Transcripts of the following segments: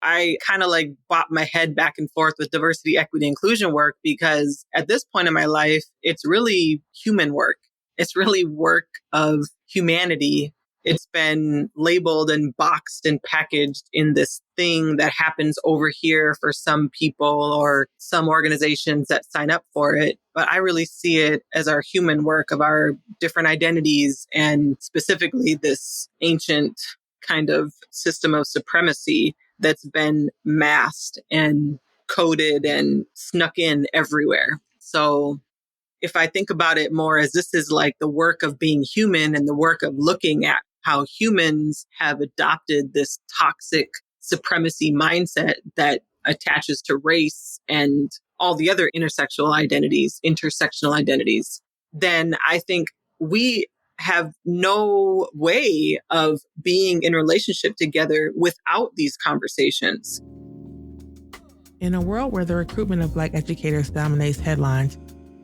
I kind of like bop my head back and forth with diversity, equity, inclusion work because at this point in my life, it's really human work. It's really work of humanity. It's been labeled and boxed and packaged in this thing that happens over here for some people or some organizations that sign up for it. But I really see it as our human work of our different identities and specifically this ancient kind of system of supremacy that's been masked and coded and snuck in everywhere. So if I think about it more as this is like the work of being human and the work of looking at how humans have adopted this toxic supremacy mindset that attaches to race and all the other intersectional identities, then I think we have no way of being in relationship together without these conversations. In a world where the recruitment of Black educators dominates headlines,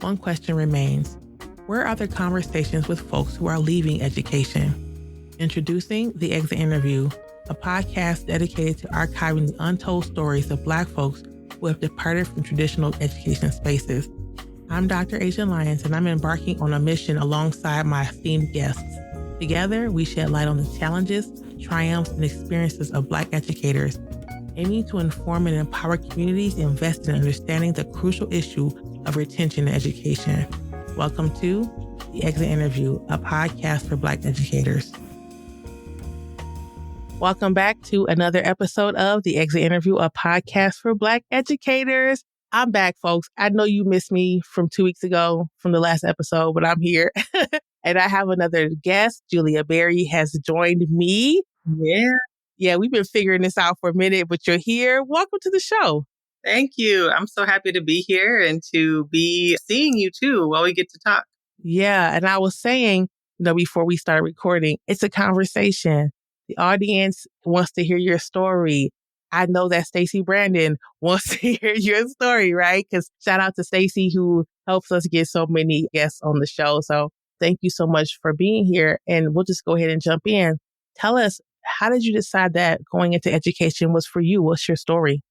one question remains: where are the conversations with folks who are leaving education? Introducing The Exit Interview, a podcast dedicated to archiving the untold stories of Black folks who have departed from traditional education spaces. I'm Dr. Asia Lyons, and I'm embarking on a mission alongside my esteemed guests. Together, we shed light on the challenges, triumphs, and experiences of Black educators, aiming to inform and empower communities invested in understanding the crucial issue of retention in education. Welcome to The Exit Interview, a podcast for Black educators. Welcome back to another episode of The Exit Interview, a podcast for Black educators. I'm back, folks. I know you missed me from 2 weeks ago from the last episode, but I'm here. And I have another guest. Julia Berry has joined me. Yeah, we've been figuring this out for a minute, but you're here. Welcome to the show. Thank you. I'm so happy to be here and to be seeing you too while we get to talk. Yeah. And I was saying, before we start recording, it's a conversation. The audience wants to hear your story. I know that Stacey Brandon wants to hear your story, right? Because shout out to Stacey who helps us get so many guests on the show. So thank you so much for being here. And we'll just go ahead and jump in. Tell us, how did you decide that going into education was for you? What's your story?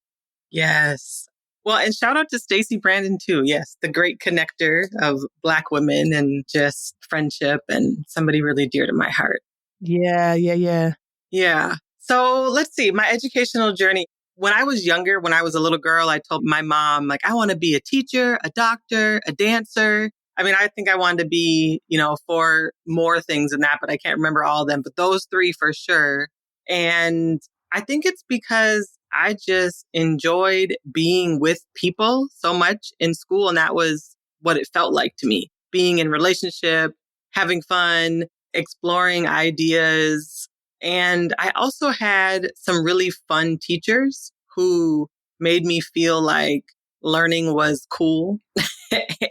Yes. Well, and shout out to Stacey Brandon too. Yes, the great connector of Black women and just friendship and somebody really dear to my heart. Yeah. So let's see, my educational journey. When I was younger, when I was a little girl, I told my mom, like, I want to be a teacher, a doctor, a dancer. I mean, I think I wanted to be, 4 more things than that, but I can't remember all of them, but those 3 for sure. And I think it's because I just enjoyed being with people so much in school. And that was what it felt like to me, being in relationship, having fun, exploring ideas. And I also had some really fun teachers who made me feel like learning was cool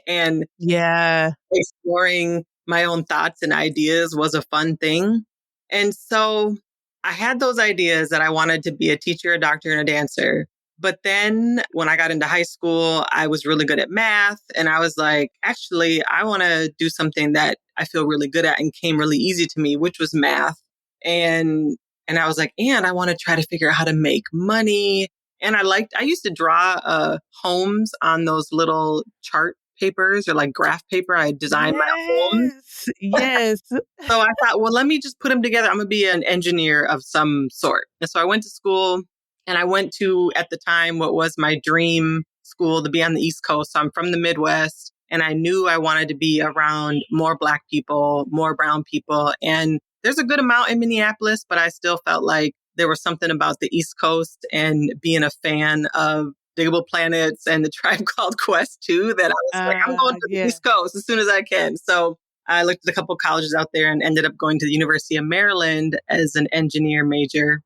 and exploring my own thoughts and ideas was a fun thing. And so I had those ideas that I wanted to be a teacher, a doctor, and a dancer. But then when I got into high school, I was really good at math. And I was like, actually, I want to do something that I feel really good at and came really easy to me, which was math. And I was like, and I want to try to figure out how to make money. And I used to draw homes on those little chart papers or like graph paper. I designed my home. Yes. So I thought, well, let me just put them together. I'm going to be an engineer of some sort. And so I went to school and I went to, at the time, what was my dream school to be on the East Coast. So I'm from the Midwest and I knew I wanted to be around more Black people, more brown people. And there's a good amount in Minneapolis, but I still felt like there was something about the East Coast and being a fan of Diggable Planets and the Tribe Called Quest too, that I was like, I'm going to the East Coast as soon as I can. So I looked at a couple of colleges out there and ended up going to the University of Maryland as an engineer major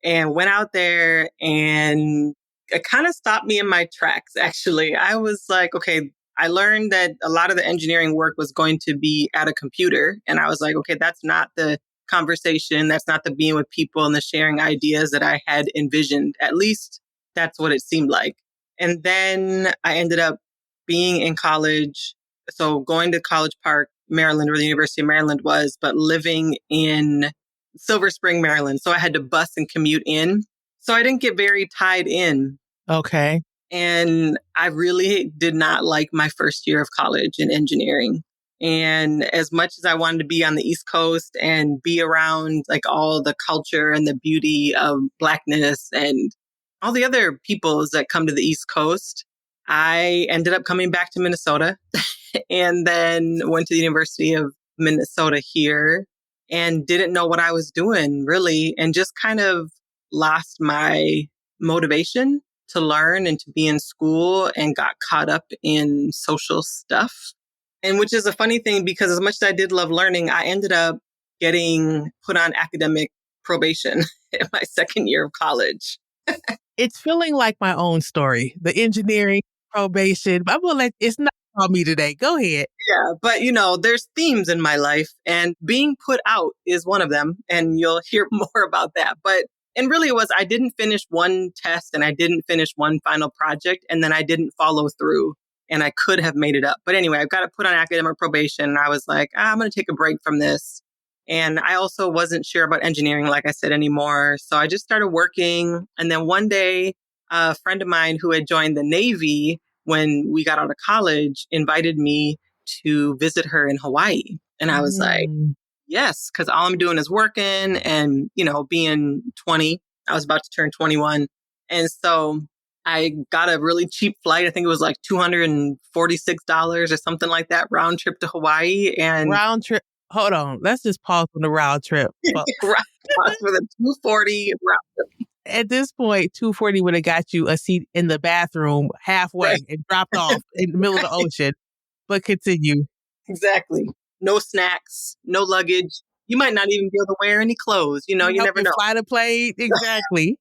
and went out there, and it kind of stopped me in my tracks, actually. I was like, okay, I learned that a lot of the engineering work was going to be at a computer. And I was like, okay, that's not the conversation. That's not the being with people and the sharing ideas that I had envisioned. At least that's what it seemed like. And then I ended up being in college. So going to College Park, Maryland, where the University of Maryland was, but living in Silver Spring, Maryland. So I had to bus and commute in. So I didn't get very tied in. Okay. And I really did not like my first year of college in engineering. And as much as I wanted to be on the East Coast and be around like all the culture and the beauty of Blackness and all the other peoples that come to the East Coast, I ended up coming back to Minnesota and then went to the University of Minnesota here and didn't know what I was doing really and just kind of lost my motivation to learn and to be in school and got caught up in social stuff. And which is a funny thing because as much as I did love learning, I ended up getting put on academic probation in my second year of college. It's feeling like my own story. The engineering, probation. I'm gonna let it's not on me today. Go ahead. Yeah, but there's themes in my life and being put out is one of them. And you'll hear more about that. And really it was, I didn't finish one test and I didn't finish one final project and then I didn't follow through and I could have made it up. But anyway, I've got to put on academic probation. And I was like, I'm going to take a break from this. And I also wasn't sure about engineering, like I said, anymore. So I just started working. And then one day, a friend of mine who had joined the Navy when we got out of college invited me to visit her in Hawaii. And I was like, yes, because all I'm doing is working and, being 20, I was about to turn 21. And so I got a really cheap flight. I think it was like $246 or something like that, round trip to Hawaii. And Round trip. Hold on. Let's just pause on the round trip. round for the 240 round trip. At this point, 240 would have got you a seat in the bathroom halfway Right. and dropped off in the middle of the ocean. But continue. Exactly. No snacks, no luggage. You might not even be able to wear any clothes. You Help never you know. fly the plane. Exactly.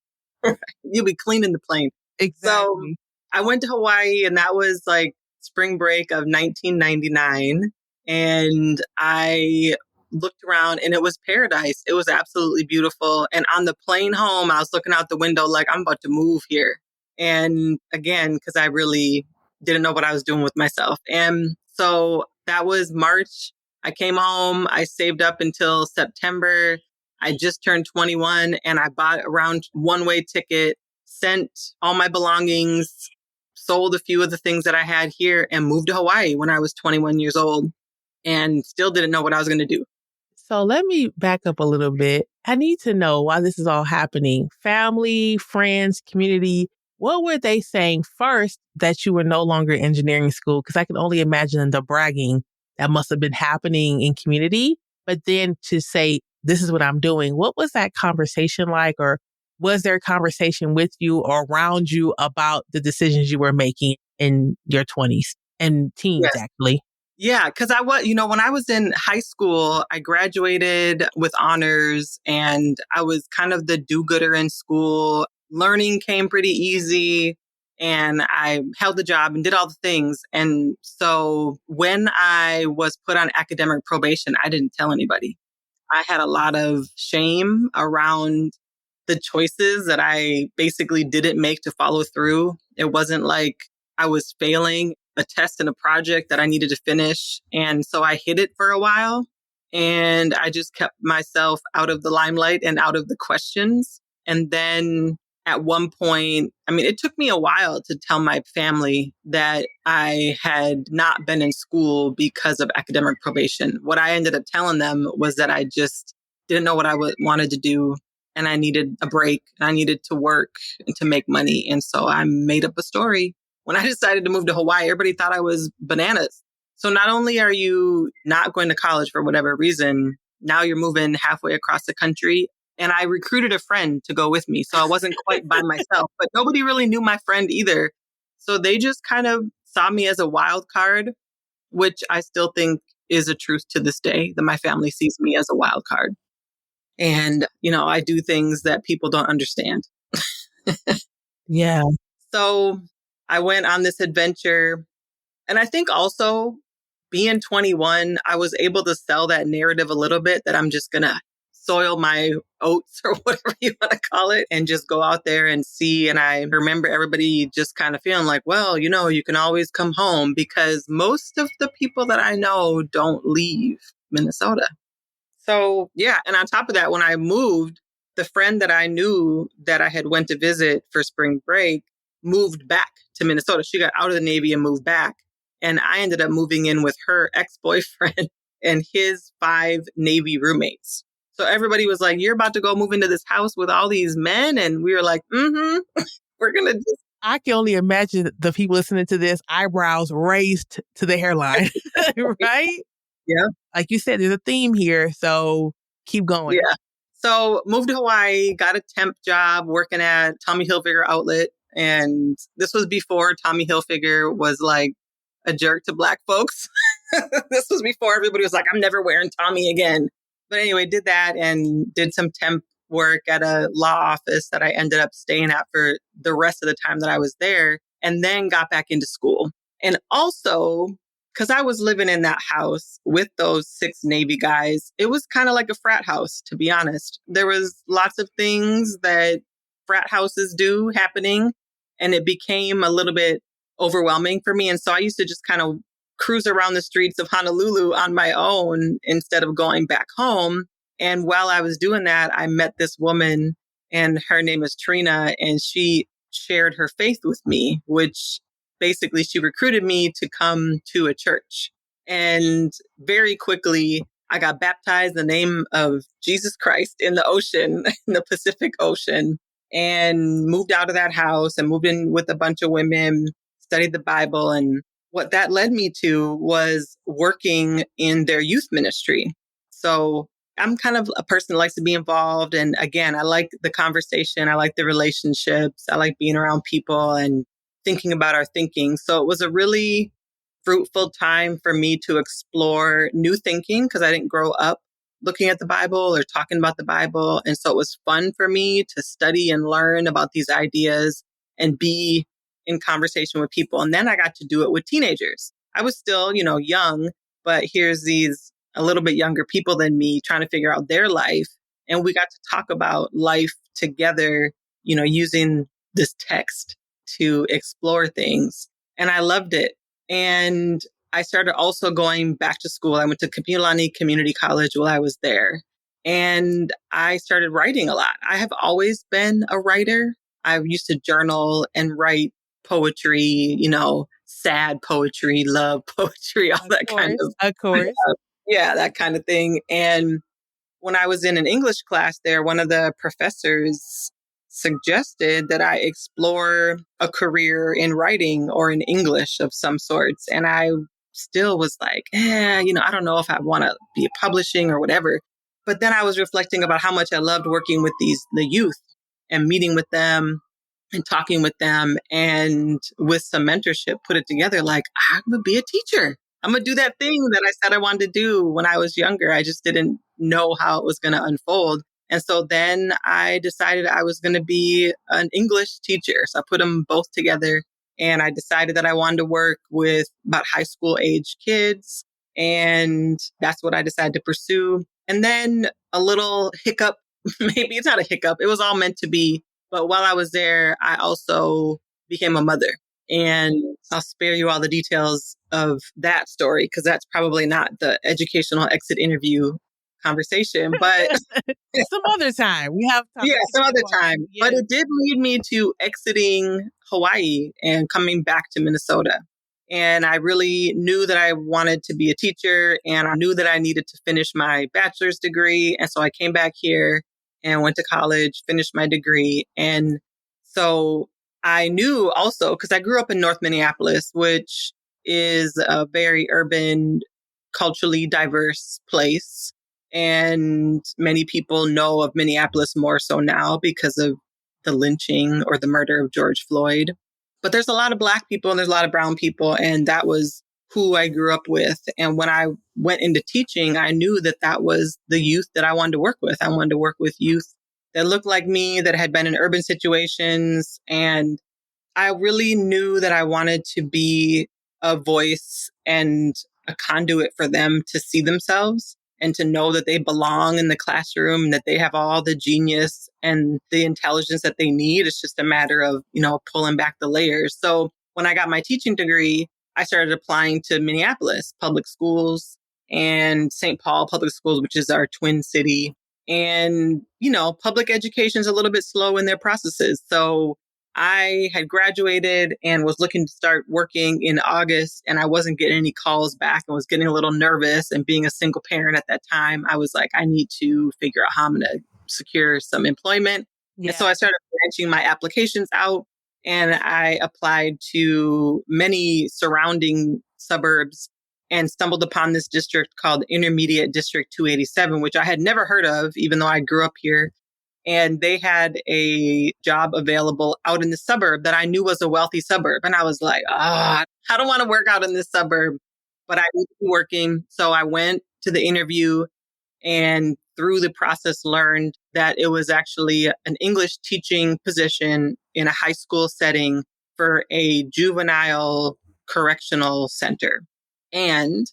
You'll be cleaning the plane. So Exactly. I went to Hawaii and that was like spring break of 1999. And I looked around and it was paradise. It was absolutely beautiful. And on the plane home, I was looking out the window like I'm about to move here. And again, because I really didn't know what I was doing with myself. And so that was March. I came home. I saved up until September. I just turned 21 and I bought a round one-way ticket, sent all my belongings, sold a few of the things that I had here and moved to Hawaii when I was 21 years old and still didn't know what I was going to do. So let me back up a little bit. I need to know why this is all happening. Family, friends, community, what were they saying first that you were no longer in engineering school? Because I can only imagine the bragging that must have been happening in community. But then to say, this is what I'm doing, what was that conversation like? Or was there a conversation with you or around you about the decisions you were making in your 20s and teens, Yes. actually? Yeah, because I was, when I was in high school, I graduated with honors and I was kind of the do-gooder in school. Learning came pretty easy and I held the job and did all the things. And so when I was put on academic probation, I didn't tell anybody. I had a lot of shame around the choices that I basically didn't make to follow through. It wasn't like I was failing a test and a project that I needed to finish. And so I hid it for a while and I just kept myself out of the limelight and out of the questions. And then at one point, it took me a while to tell my family that I had not been in school because of academic probation. What I ended up telling them was that I just didn't know what I wanted to do and I needed a break and I needed to work and to make money. And so I made up a story. When I decided to move to Hawaii, everybody thought I was bananas. So not only are you not going to college for whatever reason, now you're moving halfway across the country. And I recruited a friend to go with me. So I wasn't quite by myself, but nobody really knew my friend either. So they just kind of saw me as a wild card, which I still think is a truth to this day, that my family sees me as a wild card. And, I do things that people don't understand. Yeah. So I went on this adventure. And I think also being 21, I was able to sell that narrative a little bit that I'm just going to soil my oats or whatever you want to call it and just go out there and see. And I remember everybody just kind of feeling like, well, you can always come home because most of the people that I know don't leave Minnesota. So, yeah. And on top of that, when I moved, the friend that I knew that I had went to visit for spring break moved back to Minnesota. She got out of the Navy and moved back. And I ended up moving in with her ex-boyfriend and his 5 Navy roommates. So everybody was like, you're about to go move into this house with all these men. And we were like, we're going to just. I can only imagine the people listening to this eyebrows raised to the hairline, right? Yeah. Like you said, there's a theme here. So keep going. Yeah. So moved to Hawaii, got a temp job working at Tommy Hilfiger outlet. And this was before Tommy Hilfiger was like a jerk to Black folks. This was before everybody was like, I'm never wearing Tommy again. But anyway, did that and did some temp work at a law office that I ended up staying at for the rest of the time that I was there, and then got back into school. And also, because I was living in that house with those 6 Navy guys, it was kind of like a frat house, to be honest. There was lots of things that frat houses do happening, and it became a little bit overwhelming for me. And so I used to just kind of cruise around the streets of Honolulu on my own instead of going back home. And while I was doing that, I met this woman, and her name is Trina, and she shared her faith with me, which basically she recruited me to come to a church. And very quickly, I got baptized in the name of Jesus Christ in the ocean, in the Pacific Ocean, and moved out of that house and moved in with a bunch of women, studied the Bible. And what that led me to was working in their youth ministry. So I'm kind of a person that likes to be involved. And again, I like the conversation. I like the relationships. I like being around people and thinking about our thinking. So it was a really fruitful time for me to explore new thinking because I didn't grow up looking at the Bible or talking about the Bible. And so it was fun for me to study and learn about these ideas and be in conversation with people. And then I got to do it with teenagers. I was still, young, but here's these a little bit younger people than me trying to figure out their life. And we got to talk about life together, using this text to explore things. And I loved it. And I started also going back to school. I went to Kapilani Community College while I was there. And I started writing a lot. I have always been a writer. I used to journal and write poetry, sad poetry, love poetry, all that kind of. Of course. Yeah, that kind of thing. And when I was in an English class there, one of the professors suggested that I explore a career in writing or in English of some sorts. And I still was like, I don't know if I want to be publishing or whatever. But then I was reflecting about how much I loved working with the youth and meeting with them and talking with them, and with some mentorship, put it together like, I'm going to be a teacher. I'm going to do that thing that I said I wanted to do when I was younger. I just didn't know how it was going to unfold. And so then I decided I was going to be an English teacher. So I put them both together, and I decided that I wanted to work with about high school age kids. And that's what I decided to pursue. And then a little hiccup, maybe it's not a hiccup. It was all meant to be. But while I was there, I also became a mother. And I'll spare you all the details of that story because that's probably not the educational exit interview conversation. But some other time. We have time. Yeah, some other time. Yeah. But it did lead me to exiting Hawaii and coming back to Minnesota. And I really knew that I wanted to be a teacher, and I knew that I needed to finish my bachelor's degree. And so I came back here and went to college, finished my degree. And so I knew also, because I grew up in North Minneapolis, which is a very urban, culturally diverse place. And many people know of Minneapolis more so now because of the lynching or the murder of George Floyd. But there's a lot of Black people and there's a lot of brown people. And that was who I grew up with. And when I went into teaching, I knew that that was the youth that I wanted to work with. I wanted to work with youth that looked like me, that had been in urban situations. And I really knew that I wanted to be a voice and a conduit for them to see themselves and to know that they belong in the classroom, that they have all the genius and the intelligence that they need. It's just a matter of, pulling back the layers. So when I got my teaching degree, I started applying to Minneapolis public schools and St. Paul public schools, which is our twin city. And, public education is a little bit slow in their processes. So I had graduated and was looking to start working in August, and I wasn't getting any calls back and was getting a little nervous. And being a single parent at that time, I was like, I need to figure out how I'm going to secure some employment. And so Yeah. I started branching my applications out, and I applied to many surrounding suburbs and stumbled upon this district called Intermediate District 287, which I had never heard of, even though I grew up here. And they had a job available out in the suburb that I knew was a wealthy suburb. And I was like, I don't want to work out in this suburb, but I need to be working. So I went to the interview, and through the process learned that it was actually an English teaching position in a high school setting for a juvenile correctional center. And,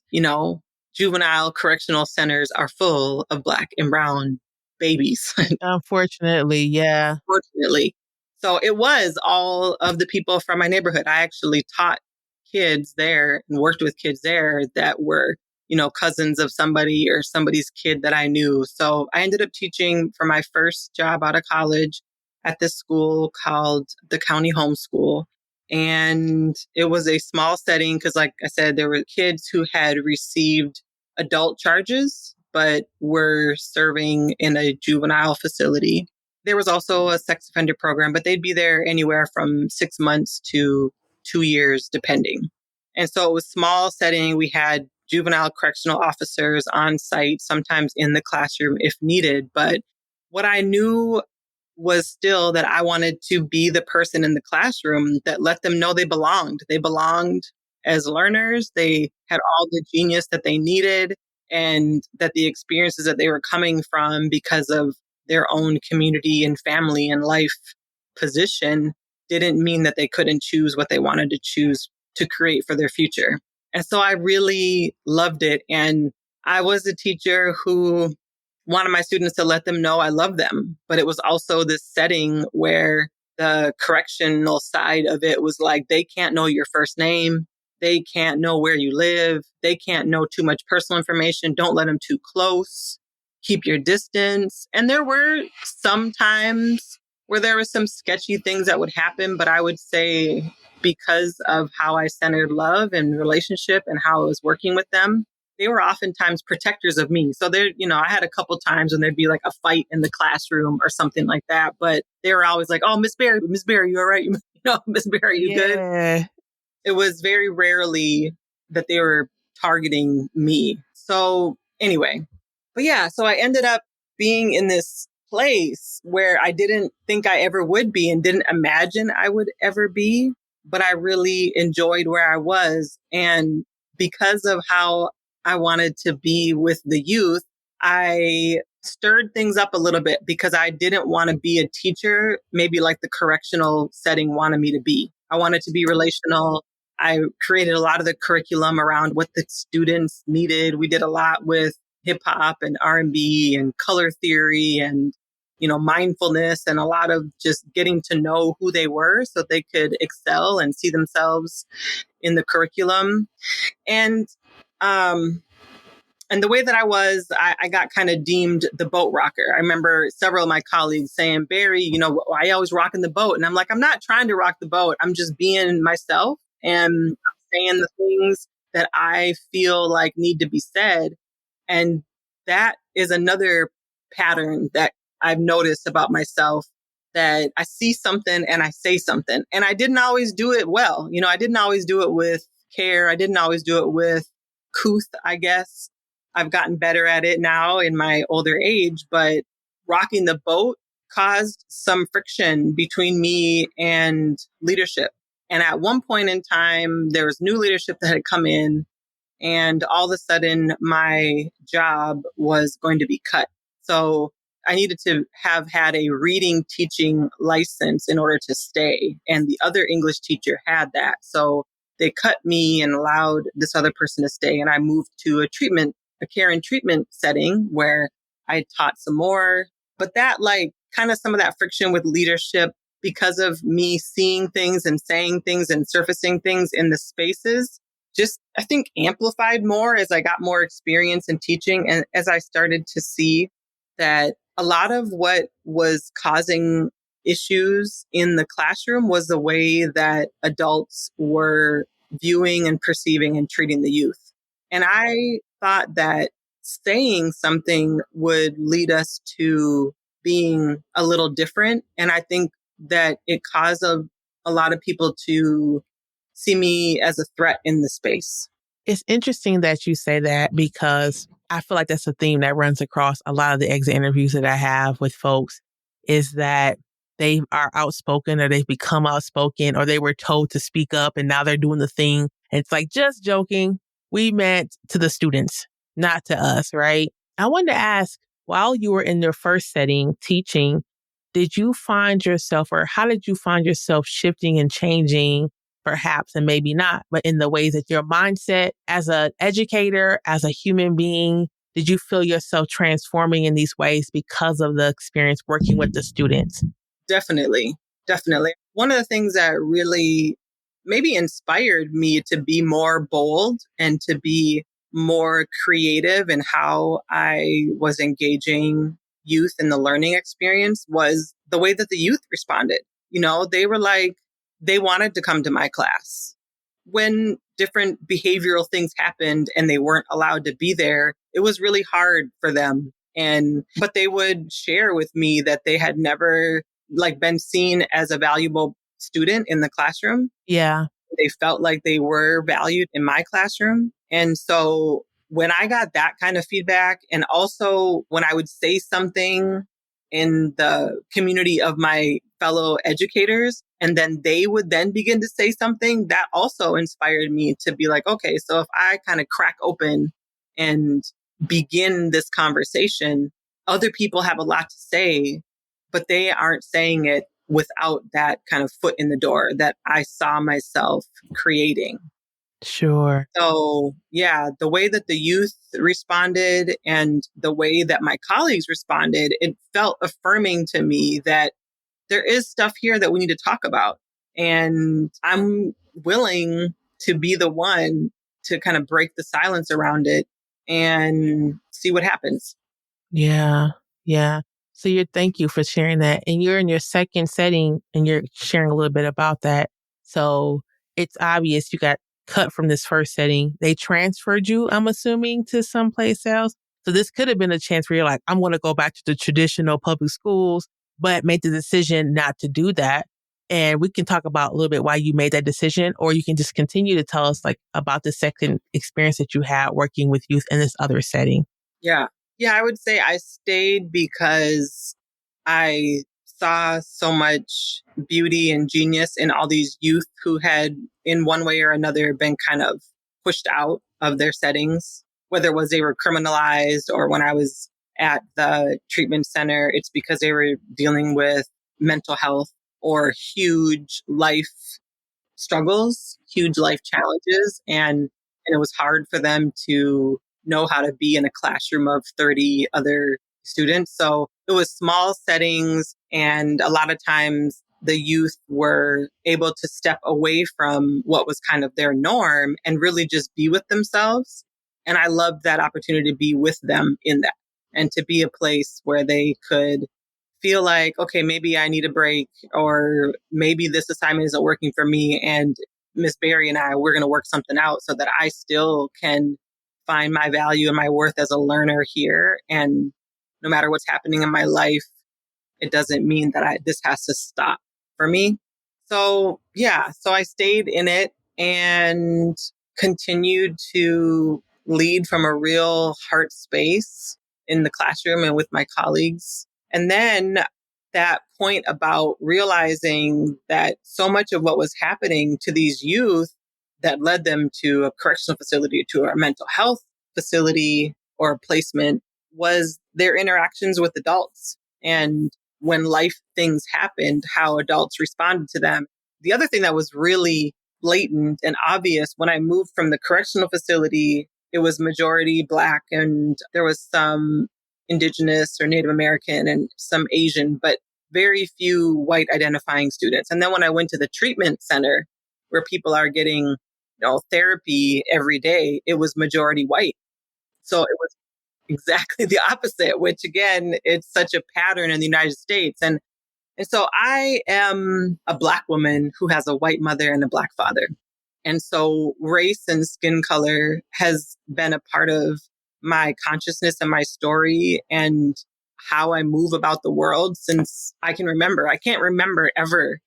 juvenile correctional centers are full of Black and brown babies, Unfortunately, yeah. unfortunately. So it was all of the people from my neighborhood. I actually taught kids there and worked with kids there that were, cousins of somebody or somebody's kid that I knew. So I ended up teaching for my first job out of college at this school called the County Homeschool. And it was a small setting because, like I said, there were kids who had received adult charges but were serving in a juvenile facility. There was also a sex offender program, but they'd be there anywhere from 6 months to 2 years, depending. And so it was small setting. We had juvenile correctional officers on site, sometimes in the classroom if needed. But what I knew was still that I wanted to be the person in the classroom that let them know they belonged. They belonged as learners. They had all the genius that they needed, and that the experiences that they were coming from because of their own community and family and life position didn't mean that they couldn't choose what they wanted to choose to create for their future. And so I really loved it. And I was a teacher who wanted my students to let them know I love them. But it was also this setting where the correctional side of it was like, they can't know your first name. They can't know where you live. They can't know too much personal information. Don't let them too close. Keep your distance. And there were some times where there were some sketchy things that would happen, but I would say because of how I centered love and relationship and how I was working with them, they were oftentimes protectors of me. So there, I had a couple times when there'd be like a fight in the classroom or something like that, but they were always like, "Oh, Miss Barry, you all right? Miss Barry, you good?" Yeah. It was very rarely that they were targeting me. So anyway, but yeah, so I ended up being in this place where I didn't think I ever would be and didn't imagine I would ever be, but I really enjoyed where I was. And because of how I wanted to be with the youth, I stirred things up a little bit because I didn't want to be a teacher, maybe like the correctional setting wanted me to be. I wanted to be relational. I created a lot of the curriculum around what the students needed. We did a lot with hip hop and R&B and color theory and, mindfulness, and a lot of just getting to know who they were so they could excel and see themselves in the curriculum. And, and the way that I got kind of deemed the boat rocker. I remember several of my colleagues saying, "Barry, I always rocking the boat." And I'm like, I'm not trying to rock the boat. I'm just being myself and saying the things that I feel like need to be said. And that is another pattern that I've noticed about myself, that I see something and I say something. And I didn't always do it well. I didn't always do it with care. I didn't always do it with couth, I guess. I've gotten better at it now in my older age, but rocking the boat caused some friction between me and leadership. And at one point in time, there was new leadership that had come in, and all of a sudden my job was going to be cut. So I needed to have had a reading teaching license in order to stay. And the other English teacher had that. So they cut me and allowed this other person to stay. And I moved to a care and treatment setting where I taught some more. But that, like, kind of some of that friction with leadership, because of me seeing things and saying things and surfacing things in the spaces, just, I think, amplified more as I got more experience in teaching. And as I started to see that a lot of what was causing issues in the classroom was the way that adults were viewing and perceiving and treating the youth. And I thought that saying something would lead us to being a little different. And I think that it caused a lot of people to see me as a threat in the space. It's interesting that you say that because I feel like that's a theme that runs across a lot of the exit interviews that I have with folks is that they are outspoken or they've become outspoken or they were told to speak up and now they're doing the thing. And it's like, just joking. We meant to the students, not to us, right? I wanted to ask, while you were in your first setting teaching, did you find yourself or how did you find yourself shifting and changing perhaps, and maybe not, but in the ways that your mindset as an educator, as a human being, did you feel yourself transforming in these ways because of the experience working with the students? Definitely. Definitely. One of the things that really maybe inspired me to be more bold and to be more creative in how I was engaging youth in the learning experience was the way that the youth responded. You know, they were like, they wanted to come to my class. When different behavioral things happened and they weren't allowed to be there, it was really hard for them. But they would share with me that they had never been seen as a valuable student in the classroom. Yeah. They felt like they were valued in my classroom. And so when I got that kind of feedback, and also when I would say something in the community of my fellow educators, and then they would then begin to say something, that also inspired me to be like, okay, so if I kind of crack open and begin this conversation, other people have a lot to say, but they aren't saying it without that kind of foot in the door that I saw myself creating. Sure. So, yeah, the way that the youth responded and the way that my colleagues responded, it felt affirming to me that there is stuff here that we need to talk about. And I'm willing to be the one to kind of break the silence around it and see what happens. Yeah. Yeah. So thank you for sharing that. And you're in your second setting and you're sharing a little bit about that. So it's obvious you got cut from this first setting. They transferred you, I'm assuming, to someplace else. So this could have been a chance where you're like, I'm going to go back to the traditional public schools, but made the decision not to do that. And we can talk about a little bit why you made that decision, or you can just continue to tell us like about the second experience that you had working with youth in this other setting. Yeah. Yeah, I would say I stayed because I saw so much beauty and genius in all these youth who had, in one way or another, been kind of pushed out of their settings, whether it was they were criminalized or when I was at the treatment center, it's because they were dealing with mental health or huge life struggles, huge life challenges, and it was hard for them to know how to be in a classroom of 30 other students. So it was small settings, and a lot of times the youth were able to step away from what was kind of their norm and really just be with themselves. And I loved that opportunity to be with them in that and to be a place where they could feel like, okay, maybe I need a break, or maybe this assignment isn't working for me. And Miss Barry and I, we're going to work something out so that I still can find my value and my worth as a learner here. And no matter what's happening in my life, it doesn't mean that this has to stop for me. So yeah, so I stayed in it and continued to lead from a real heart space in the classroom and with my colleagues. And then that point about realizing that so much of what was happening to these youth that led them to a correctional facility, to a mental health facility or a placement was their interactions with adults. And when life things happened, how adults responded to them. The other thing that was really blatant and obvious when I moved from the correctional facility, it was majority Black and there was some Indigenous or Native American and some Asian, but very few white identifying students. And then when I went to the treatment center where people are getting, therapy every day, it was majority white. So it was exactly the opposite, which again, it's such a pattern in the United States. And so I am a Black woman who has a white mother and a Black father. And so race and skin color has been a part of my consciousness and my story and how I move about the world since I can remember. I can't remember ever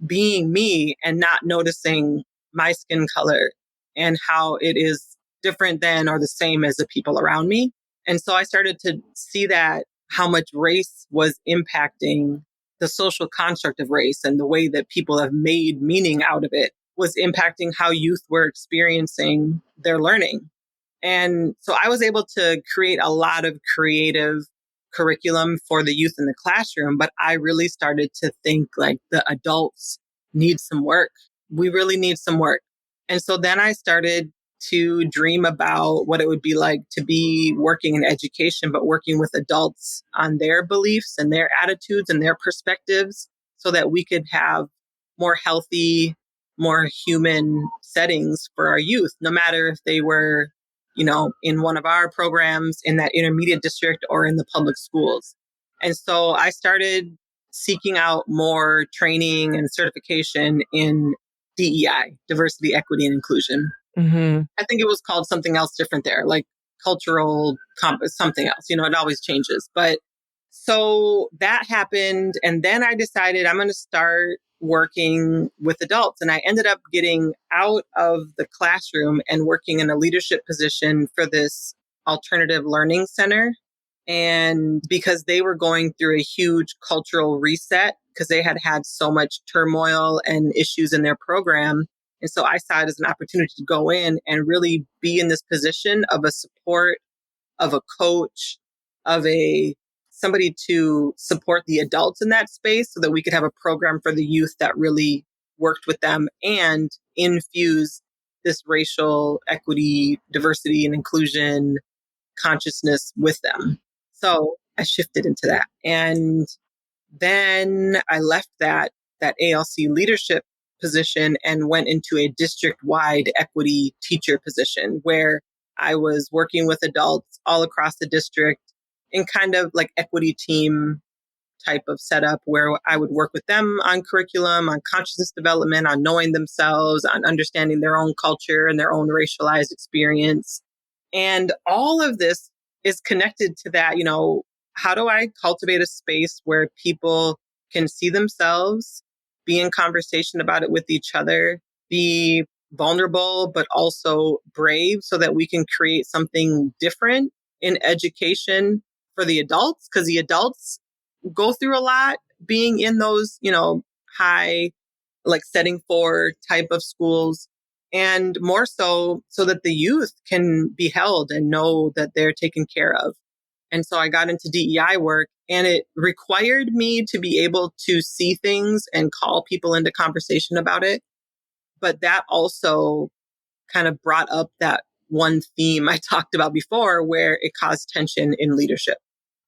being me and not noticing my skin color and how it is different than or the same as the people around me. And so I started to see that how much race was impacting the social construct of race and the way that people have made meaning out of it was impacting how youth were experiencing their learning. And so I was able to create a lot of creative curriculum for the youth in the classroom, but I really started to think like the adults need some work. We really need some work. And so then I started to dream about what it would be like to be working in education, but working with adults on their beliefs and their attitudes and their perspectives so that we could have more healthy, more human settings for our youth, no matter if they were in one of our programs in that intermediate district or in the public schools. And so I started seeking out more training and certification in DEI, diversity, equity, and inclusion. Mm-hmm. I think it was called something else different there, like cultural something else. It always changes. But so that happened. And then I decided I'm going to start working with adults. And I ended up getting out of the classroom and working in a leadership position for this alternative learning center. And because they were going through a huge cultural reset, because they had had so much turmoil and issues in their program. And so I saw it as an opportunity to go in and really be in this position of a support, of a coach, of somebody to support the adults in that space so that we could have a program for the youth that really worked with them and infuse this racial equity, diversity, and inclusion consciousness with them. So I shifted into that. And then I left that ALC leadership position and went into a district-wide equity teacher position where I was working with adults all across the district in kind of like equity team type of setup where I would work with them on curriculum, on consciousness development, on knowing themselves, on understanding their own culture and their own racialized experience. And all of this is connected to that, how do I cultivate a space where people can see themselves, be in conversation about it with each other, be vulnerable, but also brave so that we can create something different in education for the adults? Because the adults go through a lot being in those, high, like setting for type of schools, and more so that the youth can be held and know that they're taken care of. And so I got into DEI work, and it required me to be able to see things and call people into conversation about it. But that also kind of brought up that one theme I talked about before where it caused tension in leadership.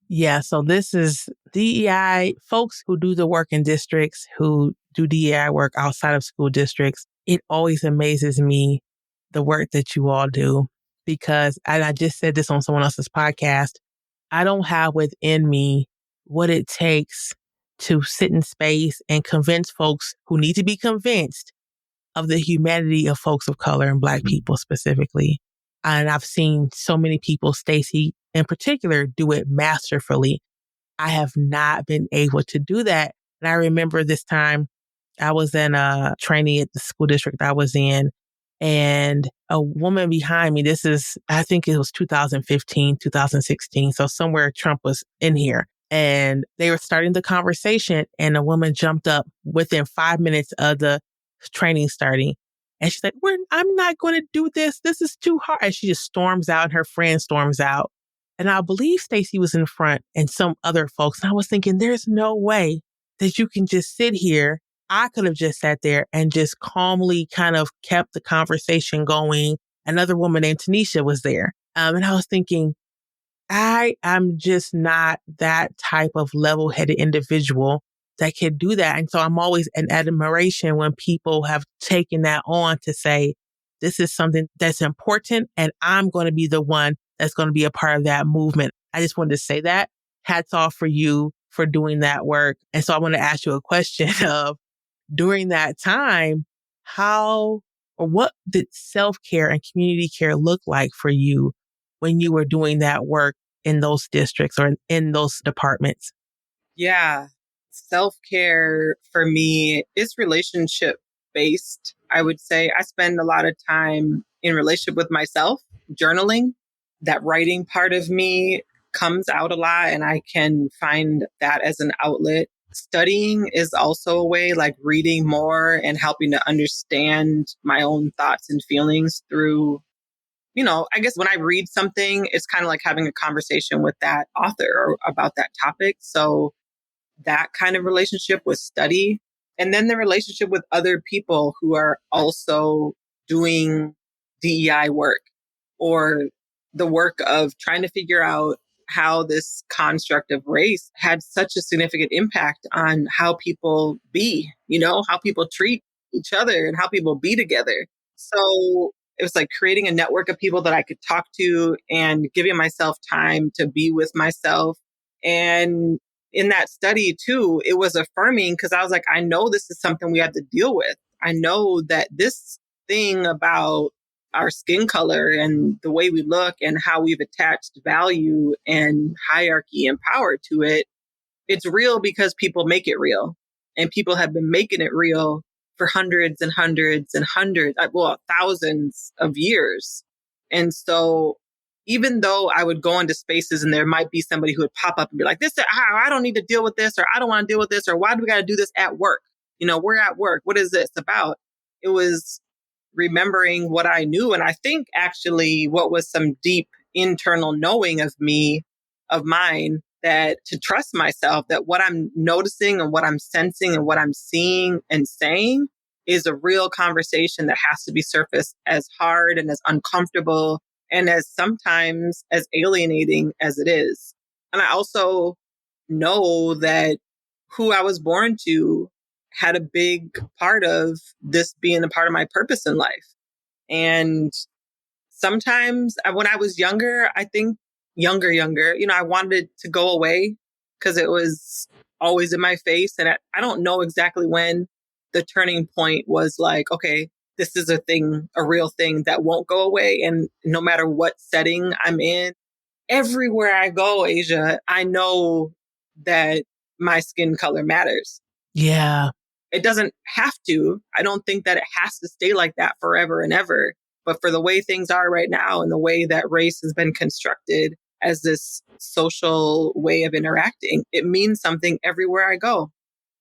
Yeah, so this is DEI folks who do the work in districts, who do DEI work outside of school districts. It always amazes me the work that you all do because, and I just said this on someone else's podcast, I don't have within me what it takes to sit in space and convince folks who need to be convinced of the humanity of folks of color and Black people specifically. And I've seen so many people, Stacey in particular, do it masterfully. I have not been able to do that. And I remember this time I was in a training at the school district I was in, and a woman behind me, I think it was 2015, 2016. So somewhere Trump was in here. And they were starting the conversation, and a woman jumped up within 5 minutes of the training starting. And she's like, I'm not going to do this. This is too hard. And she just storms out, and her friend storms out. And I believe Stacey was in front and some other folks. And I was thinking, there's no way that you can just sit here. I could have just sat there and just calmly kind of kept the conversation going. Another woman named Tanisha was there. And I was thinking, I am just not that type of level-headed individual that can do that. And so I'm always in admiration when people have taken that on to say, this is something that's important and I'm going to be the one that's going to be a part of that movement. I just wanted to say that. Hats off for you for doing that work. And so I want to ask you a question of during that time, how or what did self-care and community care look like for you when you were doing that work in those districts or in those departments? Yeah. Self care for me is relationship based. I would say I spend a lot of time in relationship with myself, journaling. That writing part of me comes out a lot, and I can find that as an outlet. Studying is also a way, like reading more and helping to understand my own thoughts and feelings through, I guess when I read something, it's kind of like having a conversation with that author or about that topic. So that kind of relationship with study, and then the relationship with other people who are also doing DEI work, or the work of trying to figure out how this construct of race had such a significant impact on how people be, how people treat each other and how people be together. So it was like creating a network of people that I could talk to and giving myself time to be with myself. And in that study too, it was affirming because I was like, I know this is something we have to deal with. I know that this thing about our skin color and the way we look and how we've attached value and hierarchy and power to it, it's real because people make it real. And people have been making it real for hundreds and hundreds and hundreds, well, thousands of years. And so even though I would go into spaces and there might be somebody who would pop up and be like, I don't need to deal with this, or I don't want to deal with this, or why do we got to do this at work? We're at work. What is this about? It was remembering what I knew. And I think actually what was some deep internal knowing of me, of mine, that to trust myself, that what I'm noticing and what I'm sensing and what I'm seeing and saying is a real conversation that has to be surfaced, as hard and as uncomfortable and as sometimes as alienating as it is. And I also know that who I was born to had a big part of this being a part of my purpose in life. And sometimes when I was younger, I think younger, I wanted it to go away because it was always in my face. And I don't know exactly when the turning point was like, okay, this is a thing, a real thing that won't go away. And no matter what setting I'm in, everywhere I go, Asia, I know that my skin color matters. Yeah. It doesn't have to. I don't think that it has to stay like that forever and ever. But for the way things are right now and the way that race has been constructed as this social way of interacting, it means something everywhere I go.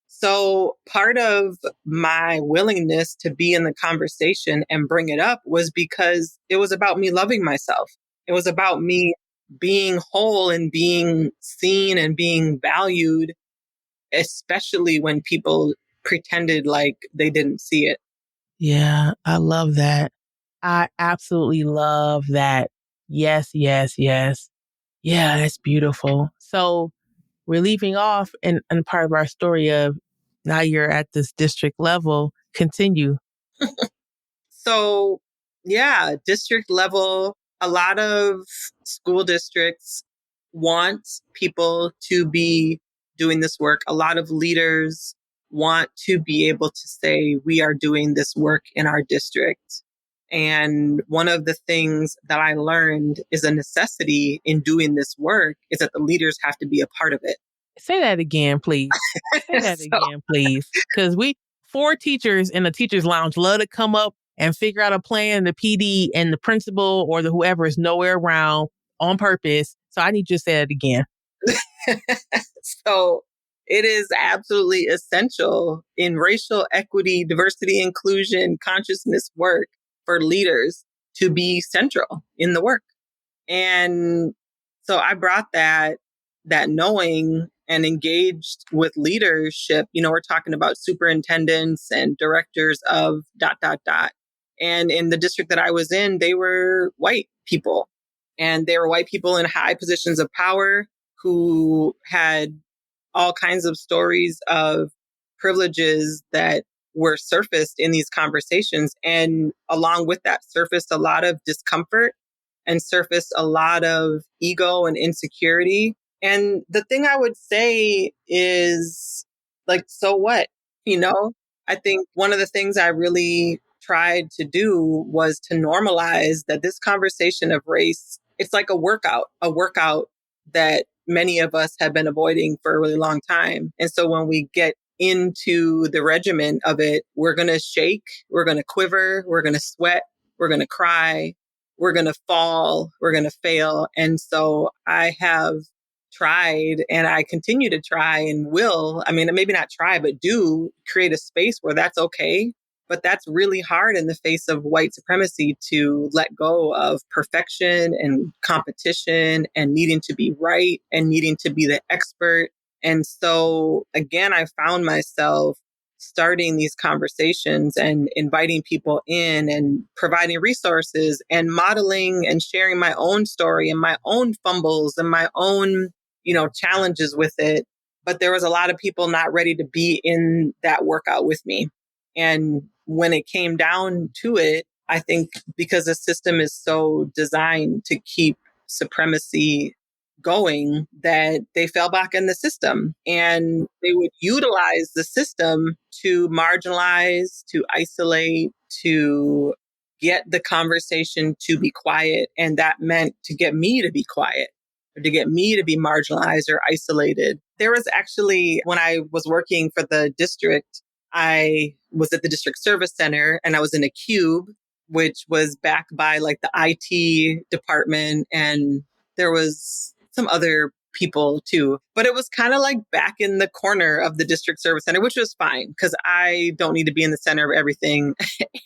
So part of my willingness to be in the conversation and bring it up was because it was about me loving myself. It was about me being whole and being seen and being valued, especially when people pretended like they didn't see it. Yeah, I love that. I absolutely love that. Yes, yes, yes. Yeah, that's beautiful. So we're leaving off and part of our story of now you're at this district level. Continue. So, yeah, district level, a lot of school districts want people to be doing this work. A lot of leaders want to be able to say, we are doing this work in our district. And one of the things that I learned is a necessity in doing this work is that the leaders have to be a part of it. Say that again, please. Say that So, again, please. Because we, four teachers in the teacher's lounge, love to come up and figure out a plan. The PD and the principal or the whoever is nowhere around on purpose. So I need you to say that again. so it is absolutely essential in racial equity, diversity, inclusion, consciousness work for leaders to be central in the work. And so I brought that knowing and engaged with leadership. We're talking about superintendents and directors of ... And in the district that I was in, they were white people. And they were white people in high positions of power who had all kinds of stories of privileges that were surfaced in these conversations. And along with that surfaced a lot of discomfort and surfaced a lot of ego and insecurity. And the thing I would say is, like, so what? You know, I think one of the things I really tried to do was to normalize that this conversation of race, it's like a workout that many of us have been avoiding for a really long time. And so when we get into the regimen of it, we're going to shake, we're going to quiver, we're going to sweat, we're going to cry, we're going to fall, we're going to fail. And so I have tried and I continue to try and will, I mean, maybe not try, but do create a space where that's okay. But that's really hard in the face of white supremacy, to let go of perfection and competition and needing to be right and needing to be the expert. And so, again, I found myself starting these conversations and inviting people in and providing resources and modeling and sharing my own story and my own fumbles and my own, challenges with it. But there was a lot of people not ready to be in that workout with me. And when it came down to it, I think because the system is so designed to keep supremacy going, that they fell back in the system and they would utilize the system to marginalize, to isolate, to get the conversation to be quiet. And that meant to get me to be quiet, or to get me to be marginalized or isolated. There was actually, when I was working for the district, I was at the district service center and I was in a cube, which was backed by like the IT department. And there was some other people too, but it was kind of like back in the corner of the district service center, which was fine because I don't need to be in the center of everything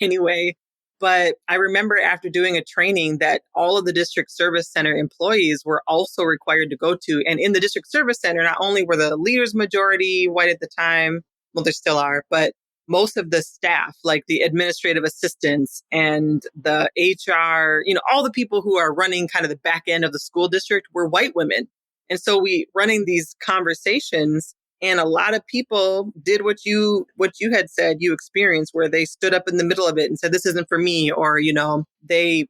anyway. But I remember after doing a training that all of the district service center employees were also required to go to. And in the district service center, not only were the leaders majority white at the time, well, there still are, but most of the staff, like the administrative assistants and the HR, all the people who are running kind of the back end of the school district were white women. And so we running these conversations, and a lot of people did what you had said you experienced, where they stood up in the middle of it and said, this isn't for me. Or, they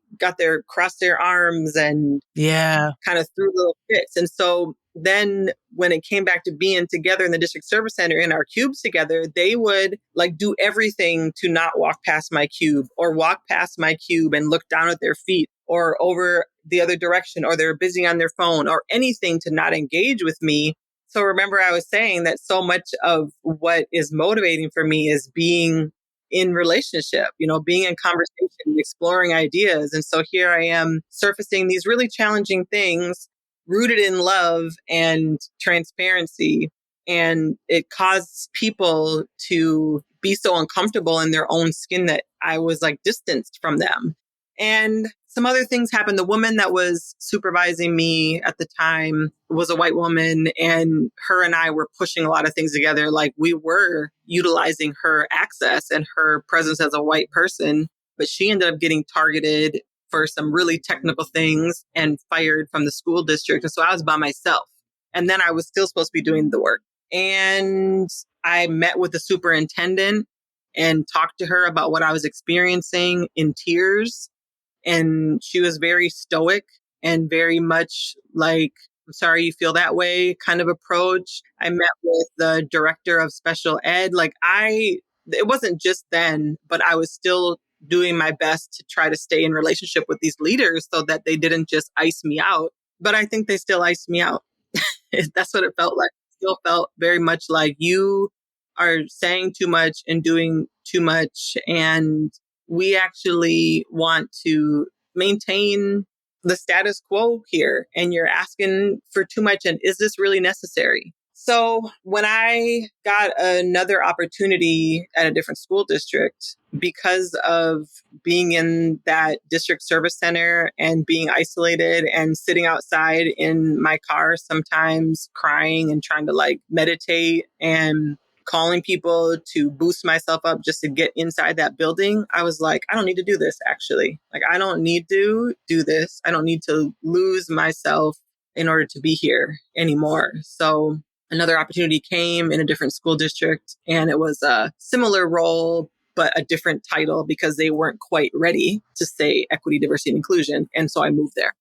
crossed their arms and kind of threw little fits. And so then when it came back to being together in the district service center in our cubes together, they would like do everything to not walk past my cube, or walk past my cube and look down at their feet or over the other direction, or they're busy on their phone or anything to not engage with me. So remember, I was saying that so much of what is motivating for me is being in relationship, being in conversation, exploring ideas. And so here I am surfacing these really challenging things rooted in love and transparency. And it caused people to be so uncomfortable in their own skin that I was like distanced from them. And some other things happened. The woman that was supervising me at the time was a white woman, and her and I were pushing a lot of things together. Like, we were utilizing her access and her presence as a white person, but she ended up getting targeted for some really technical things and fired from the school district. And so I was by myself. And then I was still supposed to be doing the work. And I met with the superintendent and talked to her about what I was experiencing in tears. And she was very stoic and very much like, I'm sorry you feel that way kind of approach. I met with the director of special ed. It wasn't just then, but I was still doing my best to try to stay in relationship with these leaders so that they didn't just ice me out. But I think they still iced me out. That's what it felt like. It still felt very much like, you are saying too much and doing too much. And we actually want to maintain the status quo here. And you're asking for too much. And is this really necessary? So when I got another opportunity at a different school district, because of being in that district service center and being isolated and sitting outside in my car, sometimes crying and trying to like meditate and calling people to boost myself up just to get inside that building, I was like, I don't need to do this, actually. Like, I don't need to do this. I don't need to lose myself in order to be here anymore. So another opportunity came in a different school district, and it was a similar role, but a different title because they weren't quite ready to say equity, diversity, and inclusion. And so I moved there.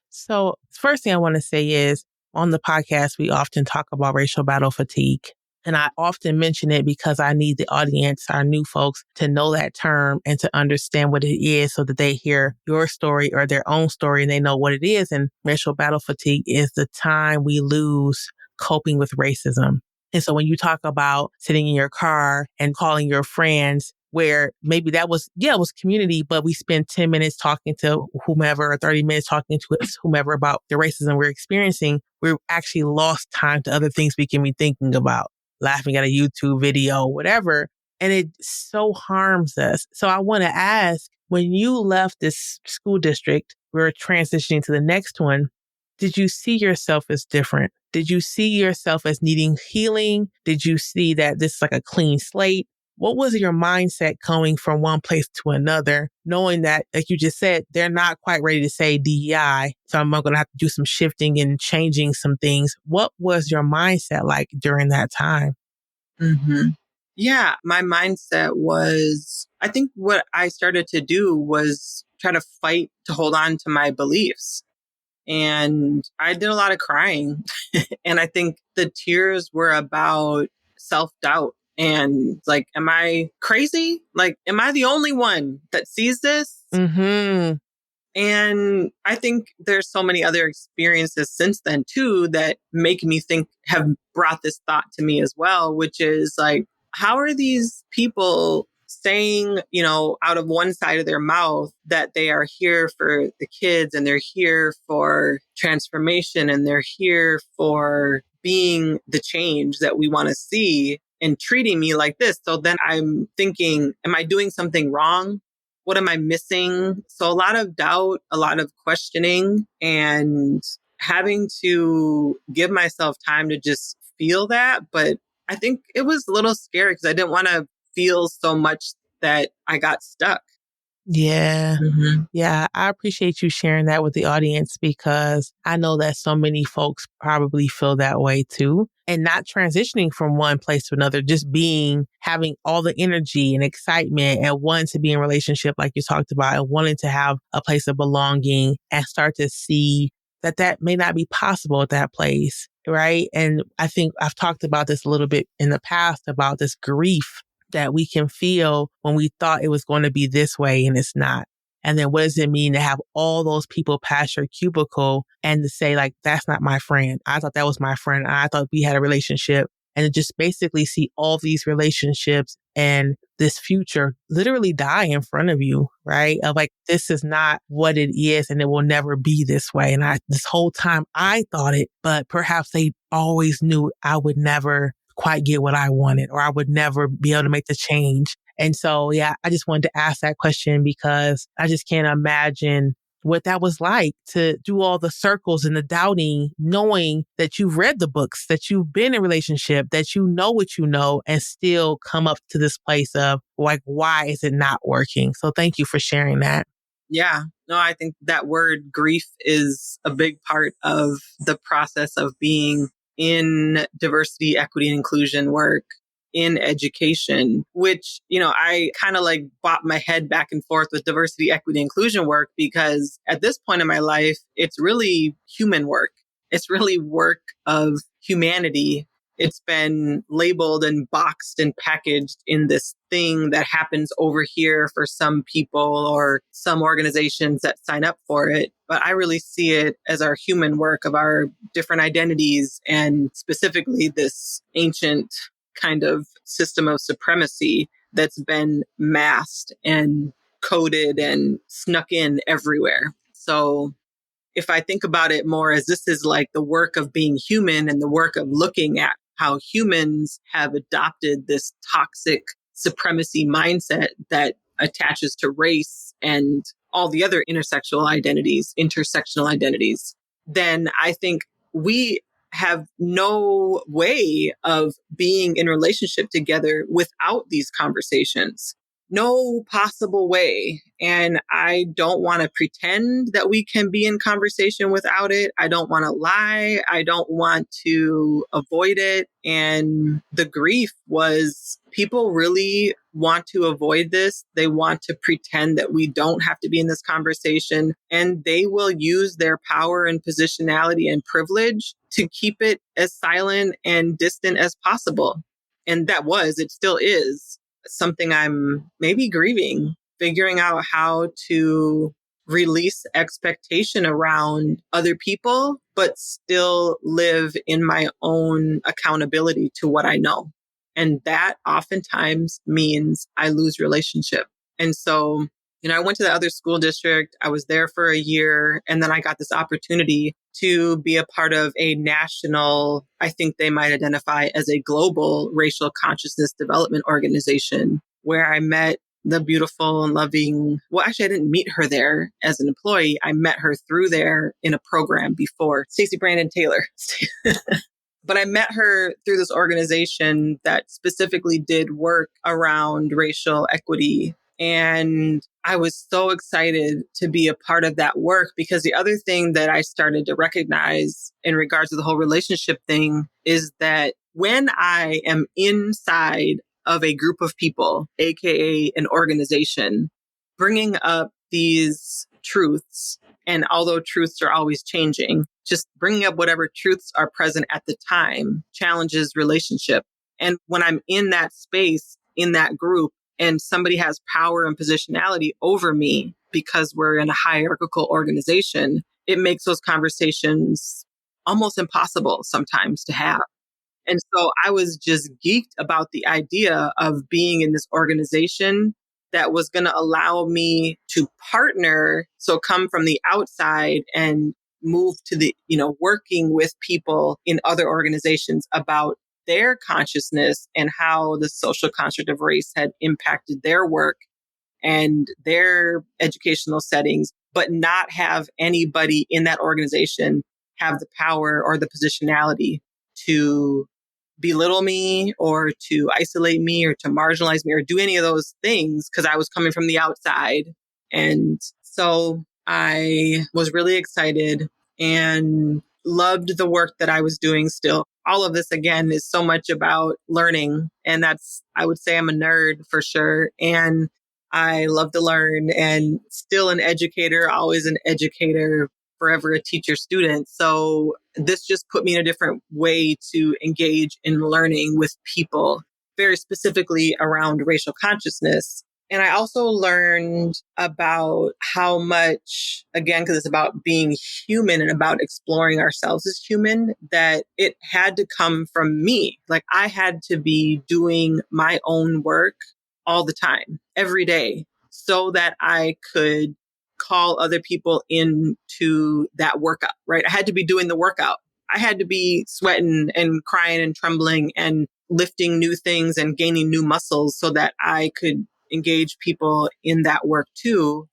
So, first thing I want to say is on the podcast, we often talk about racial battle fatigue. And I often mention it because I need the audience, our new folks, to know that term and to understand what it is so that they hear your story or their own story and they know what it is. And racial battle fatigue is the time we lose coping with racism. And so when you talk about sitting in your car and calling your friends, where maybe that was, it was community, but we spend 10 minutes talking to whomever or 30 minutes talking to whomever about the racism we're experiencing, we've actually lost time to other things we can be thinking about, laughing at a YouTube video, whatever. And it so harms us. So I want to ask, when you left this school district, we're transitioning to the next one. Did you see yourself as different? Did you see yourself as needing healing? Did you see that this is like a clean slate? What was your mindset going from one place to another, knowing that, like you just said, they're not quite ready to say DEI, so I'm going to have to do some shifting and changing some things. What was your mindset like during that time? Mm-hmm. Yeah, my mindset was, I think what I started to do was try to fight to hold on to my beliefs. And I did a lot of crying. And I think the tears were about self-doubt and like, am I crazy? Like, am I the only one that sees this? Mm-hmm. And I think there's so many other experiences since then too that make me think, have brought this thought to me as well, which is like, how are these people saying, out of one side of their mouth that they are here for the kids and they're here for transformation and they're here for being the change that we want to see, and treating me like this? So then I'm thinking, am I doing something wrong? What am I missing? So a lot of doubt, a lot of questioning, and having to give myself time to just feel that. But I think it was a little scary because I didn't want to feel so much that I got stuck. Yeah. Mm-hmm. Yeah, I appreciate you sharing that with the audience because I know that so many folks probably feel that way too. And not transitioning from one place to another, just having all the energy and excitement and wanting to be in a relationship like you talked about and wanting to have a place of belonging and start to see that that may not be possible at that place, right? And I think I've talked about this a little bit in the past about this grief that we can feel when we thought it was going to be this way and it's not. And then what does it mean to have all those people pass your cubicle and to say, like, that's not my friend. I thought that was my friend. I thought we had a relationship. And to just basically see all these relationships and this future literally die in front of you, right? Of like, this is not what it is and it will never be this way. And this whole time I thought it, but perhaps they always knew I would never quite get what I wanted or I would never be able to make the change. And so, yeah, I just wanted to ask that question because I just can't imagine what that was like to do all the circles and the doubting, knowing that you've read the books, that you've been in a relationship, that you know what you know, and still come up to this place of like, why is it not working? So thank you for sharing that. Yeah, no, I think that word grief is a big part of the process of being in diversity, equity, and inclusion work in education, which, I kind of like bop my head back and forth with diversity, equity, inclusion work, because at this point in my life, it's really human work. It's really work of humanity. It's been labeled and boxed and packaged in this thing that happens over here for some people or some organizations that sign up for it. But I really see it as our human work of our different identities, and specifically this ancient kind of system of supremacy that's been masked and coded and snuck in everywhere. So if I think about it more as this is like the work of being human and the work of looking at how humans have adopted this toxic supremacy mindset that attaches to race and all the other intersectional identities, then I think we have no way of being in relationship together without these conversations. no possible way. And I don't want to pretend that we can be in conversation without it. I don't want to lie. I don't want to avoid it. And the grief was people really want to avoid this. They want to pretend that we don't have to be in this conversation. And they will use their power and positionality and privilege to keep it as silent and distant as possible. And it still is something I'm maybe grieving, figuring out how to release expectation around other people, but still live in my own accountability to what I know. And that oftentimes means I lose relationship. And so, I went to the other school district. I was there for a year, and then I got this opportunity to be a part of a national, I think they might identify as a global racial consciousness development organization, where I met the beautiful and loving, well, actually, I didn't meet her there as an employee. I met her through there in a program before, Stacey Brandon Taylor. But I met her through this organization that specifically did work around racial equity. And I was so excited to be a part of that work, because the other thing that I started to recognize in regards to the whole relationship thing is that when I am inside of a group of people, AKA an organization, bringing up these truths, and although truths are always changing, just bringing up whatever truths are present at the time challenges relationship. And when I'm in that space, in that group, and somebody has power and positionality over me because we're in a hierarchical organization, it makes those conversations almost impossible sometimes to have. And so I was just geeked about the idea of being in this organization that was going to allow me to partner. So come from the outside and move to the, working with people in other organizations about their consciousness and how the social construct of race had impacted their work and their educational settings, but not have anybody in that organization have the power or the positionality to belittle me or to isolate me or to marginalize me or do any of those things, because I was coming from the outside. And so I was really excited and loved the work that I was doing still. All of this, again, is so much about learning. And I would say I'm a nerd for sure. And I love to learn, and still an educator, always an educator, forever a teacher student. So this just put me in a different way to engage in learning with people, very specifically around racial consciousness. And I also learned about how much, again, because it's about being human and about exploring ourselves as human, that it had to come from me. Like I had to be doing my own work all the time, every day, so that I could call other people into that workout, right? I had to be doing the workout. I had to be sweating and crying and trembling and lifting new things and gaining new muscles so that I could engage people in that work too.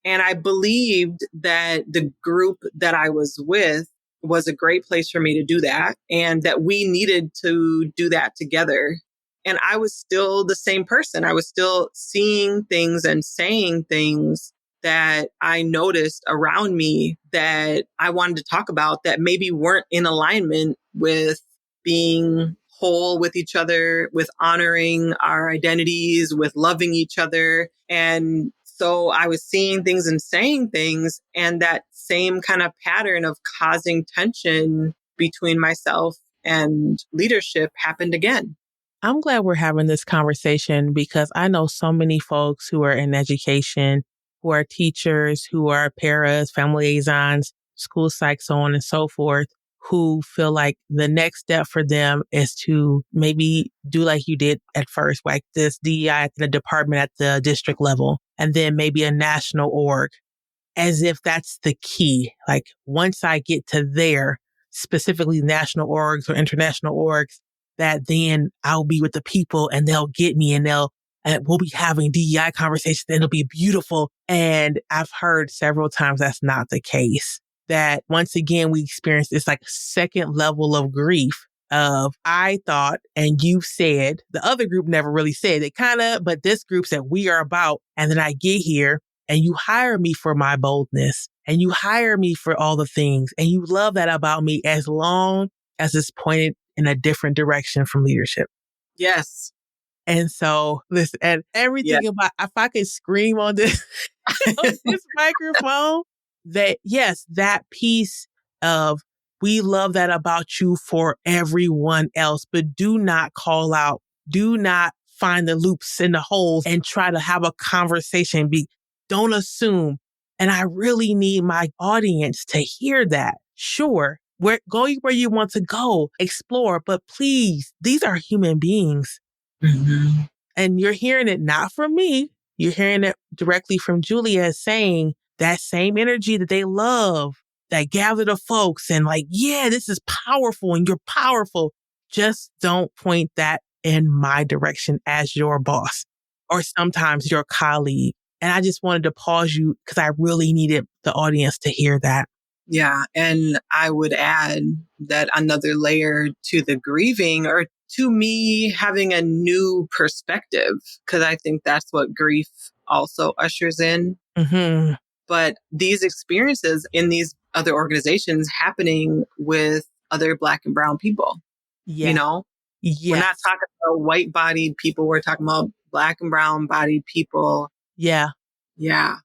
And I believed that the group that I was with was a great place for me to do that, and that we needed to do that together. And I was still the same person. I was still seeing things and saying things that I noticed around me that I wanted to talk about that maybe weren't in alignment with being whole with each other, with honoring our identities, with loving each other. And so I was seeing things and saying things, and that same kind of pattern of causing tension between myself and leadership happened again. I'm glad we're having this conversation, because I know so many folks who are in education, who are teachers, who are paras, family liaisons, school psych, so on and so forth, who feel like the next step for them is to maybe do like you did at first, like this DEI at the department at the district level, and then maybe a national org, as if that's the key. Like once I get to there, specifically national orgs or international orgs, that then I'll be with the people and they'll get me, and we'll be having DEI conversations, and it'll be beautiful. And I've heard several times that's not the case. That once again, we experience this like second level of grief of I thought and you said, the other group never really said it kind of, but this group said we are about, and then I get here and you hire me for my boldness and you hire me for all the things and you love that about me as long as it's pointed in a different direction from leadership. Yes. And so listen, and Yeah. everything about, if I could scream on this, on this microphone, that yes, that piece of we love that about you for everyone else, but do not call out, do not find the loops in the holes and try to have a conversation. Don't assume. And I really need my audience to hear that. Sure, go where you want to go, explore, but please, these are human beings. Mm-hmm. And you're hearing it not from me. You're hearing it directly from Julia saying that same energy that they love, that gather the folks and like, yeah, this is powerful and you're powerful. Just don't point that in my direction as your boss or sometimes your colleague. And I just wanted to pause you because I really needed the audience to hear that. Yeah. And I would add that another layer to the grieving, or to me having a new perspective, because I think that's what grief also ushers in. Mm-hmm. But these experiences in these other organizations happening with other Black and brown people, Yeah. We're not Yes. talking about white bodied people. We're talking about Black and brown bodied people. Yeah. Yeah.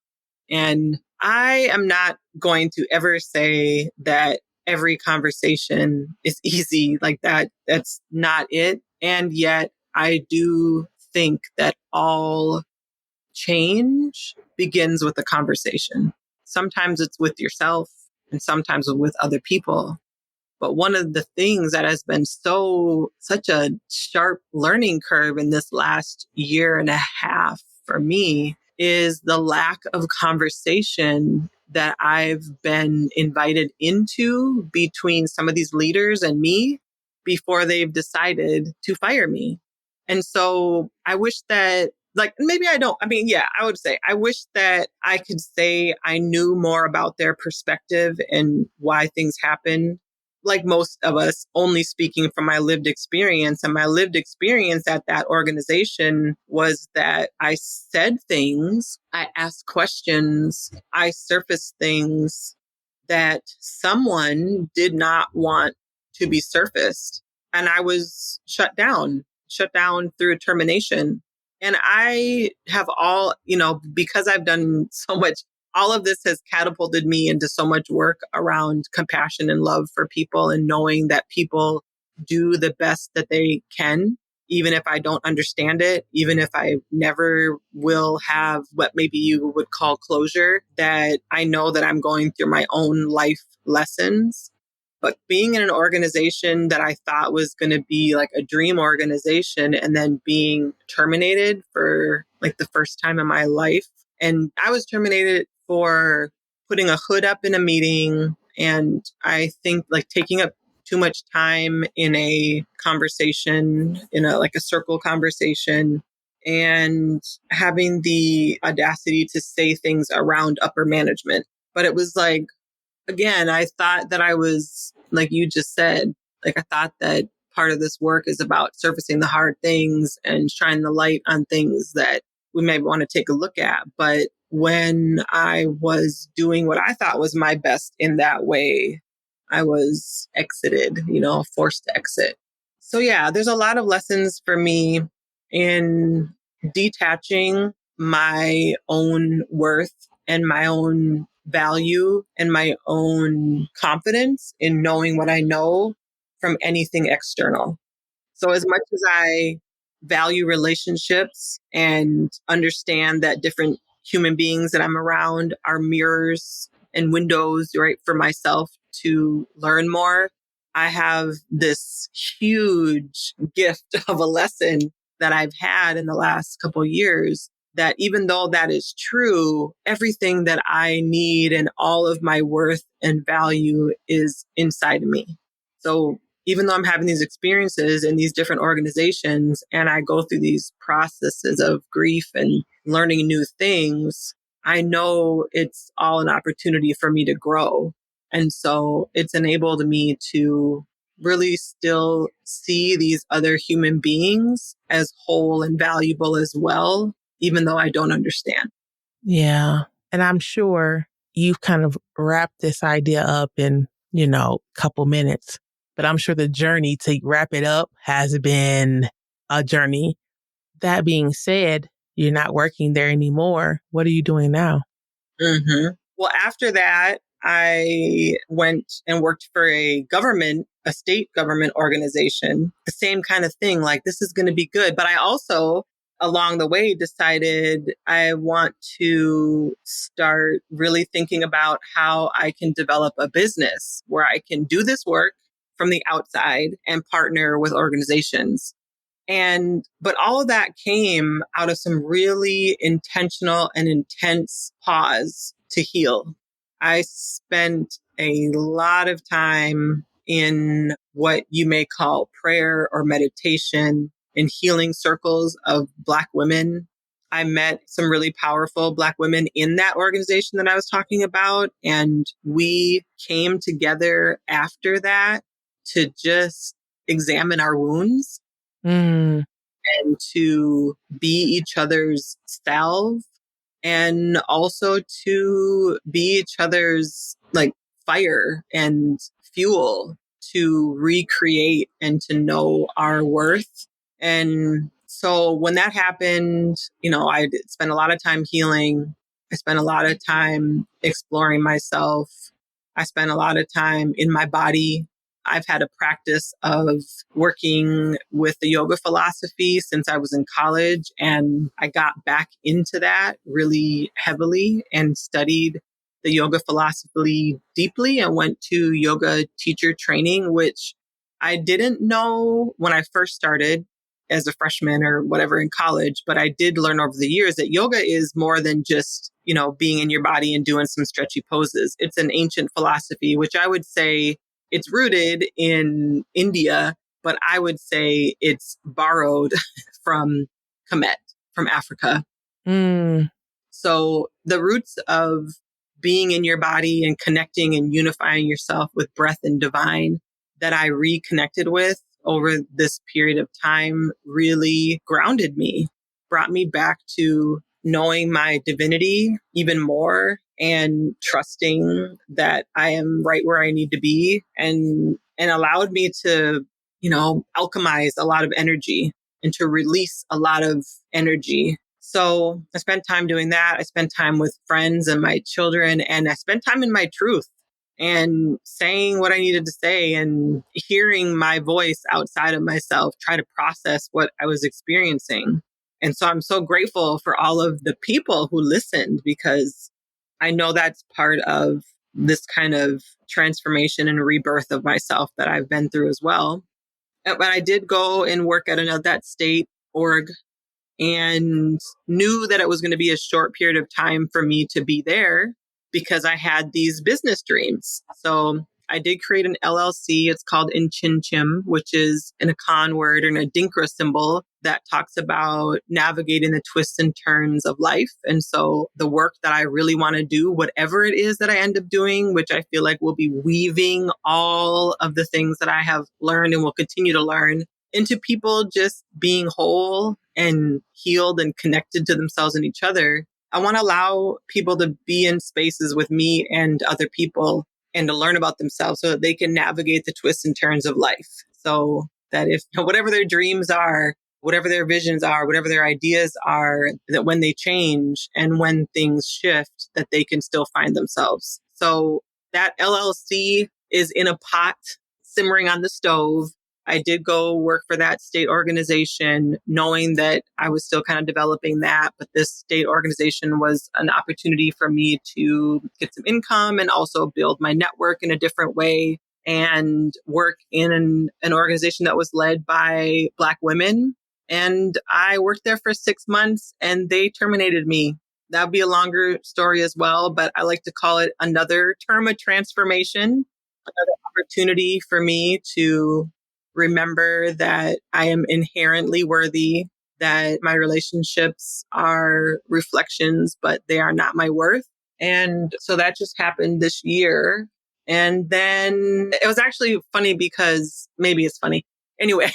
And I am not going to ever say that every conversation is easy like that. That's not it. And yet I do think that all change begins with a conversation. Sometimes it's with yourself and sometimes with other people. But one of the things that has been such a sharp learning curve in this last year and a half for me is the lack of conversation that I've been invited into between some of these leaders and me before they've decided to fire me. And so I wish that, like, maybe I don't. I mean, yeah, I would say I wish that I could say I knew more about their perspective and why things happen, like most of us, only speaking from my lived experience. And my lived experience at that organization was that I said things, I asked questions, I surfaced things that someone did not want to be surfaced. And I was shut down through termination. And I have because I've done so much, all of this has catapulted me into so much work around compassion and love for people and knowing that people do the best that they can, even if I don't understand it, even if I never will have what maybe you would call closure, that I know that I'm going through my own life lessons. But being in an organization that I thought was going to be like a dream organization and then being terminated for like the first time in my life. And I was terminated for putting a hood up in a meeting. And I think like taking up too much time in a conversation, in a circle conversation, and having the audacity to say things around upper management. But it was like, again, I thought that I was, like you just said, like I thought that part of this work is about surfacing the hard things and shining the light on things that we may want to take a look at. But when I was doing what I thought was my best in that way, I was exited, forced to exit. So yeah, there's a lot of lessons for me in detaching my own worth and my own value and my own confidence in knowing what I know from anything external. So as much as I value relationships and understand that different human beings that I'm around are mirrors and windows, right, for myself to learn more, I have this huge gift of a lesson that I've had in the last couple of years, that even though that is true, everything that I need and all of my worth and value is inside of me. So even though I'm having these experiences in these different organizations and I go through these processes of grief and learning new things, I know it's all an opportunity for me to grow. And so it's enabled me to really still see these other human beings as whole and valuable as well, even though I don't understand. Yeah. And I'm sure you've kind of wrapped this idea up in, a couple minutes, but I'm sure the journey to wrap it up has been a journey. That being said, you're not working there anymore. What are you doing now? Well, after that, I went and worked for a state government organization, the same kind of thing, like this is going to be good. But I also, along the way, decided I want to start really thinking about how I can develop a business where I can do this work from the outside and partner with organizations. But all of that came out of some really intentional and intense pause to heal. I spent a lot of time in what you may call prayer or meditation in healing circles of Black women. I met some really powerful Black women in that organization that I was talking about. And we came together after that to just examine our wounds Mm, and to be each other's salve and also to be each other's like fire and fuel to recreate and to know our worth. And so when that happened, I spent a lot of time healing. I spent a lot of time exploring myself. I spent a lot of time in my body. I've had a practice of working with the yoga philosophy since I was in college, and I got back into that really heavily and studied the yoga philosophy deeply and went to yoga teacher training, which I didn't know when I first started as a freshman or whatever in college, but I did learn over the years that yoga is more than just, being in your body and doing some stretchy poses. It's an ancient philosophy, which I would say it's rooted in India, but I would say it's borrowed from Kemet, from Africa. mm, So the roots of being in your body and connecting and unifying yourself with breath and divine that I reconnected with over this period of time really grounded me, brought me back to knowing my divinity even more and trusting that I am right where I need to be, and allowed me to, alchemize a lot of energy and to release a lot of energy. So I spent time doing that. I spent time with friends and my children, and I spent time in my truth and saying what I needed to say and hearing my voice outside of myself, try to process what I was experiencing. And so I'm so grateful for all of the people who listened, because I know that's part of this kind of transformation and rebirth of myself that I've been through as well. But I did go and work at that state org and knew that it was going to be a short period of time for me to be there because I had these business dreams. So I did create an LLC. It's called Inchinchim, which is an Akan word and a Dinkra symbol that talks about navigating the twists and turns of life. And so the work that I really want to do, whatever it is that I end up doing, which I feel like will be weaving all of the things that I have learned and will continue to learn into people just being whole and healed and connected to themselves and each other. I want to allow people to be in spaces with me and other people and to learn about themselves so that they can navigate the twists and turns of life. So that if whatever their dreams are, whatever their visions are, whatever their ideas are, that when they change and when things shift, that they can still find themselves. So that LLC is in a pot simmering on the stove. I did go work for that state organization, knowing that I was still kind of developing that. But this state organization was an opportunity for me to get some income and also build my network in a different way and work in an organization that was led by Black women. And I worked there for 6 months and they terminated me. That would be a longer story as well, but I like to call it another term of transformation, another opportunity for me to remember that I am inherently worthy, that my relationships are reflections, but they are not my worth. And so that just happened this year. And then it was actually funny because maybe it's funny. Anyway,